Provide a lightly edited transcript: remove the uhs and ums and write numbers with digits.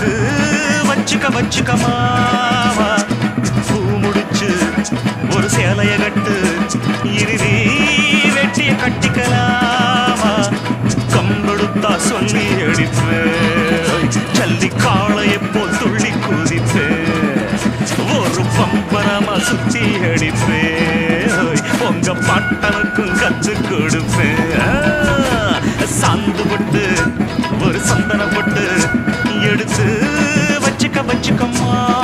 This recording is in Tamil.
எடுத்து வச்சுக்க மாமா. பூ முடிச்சு ஒரு சேலைய கட்டு, இறுதி வெட்டிய கட்டிக்கலாமா. கம்பெடுத்தா சொல்லி அடிப்பேன், ஜல்லி காளையை போல் துள்ளி குதிப்பேன், ஒரு பம்பரமா சுத்தி அடிப்பேன், உங்க பாட்டனுக்கும் கத்து கொடுப்பேன். சாந்து போட்டு ஒரு சந்தன போட்டு எடுத்து வச்சுக்க மாமா.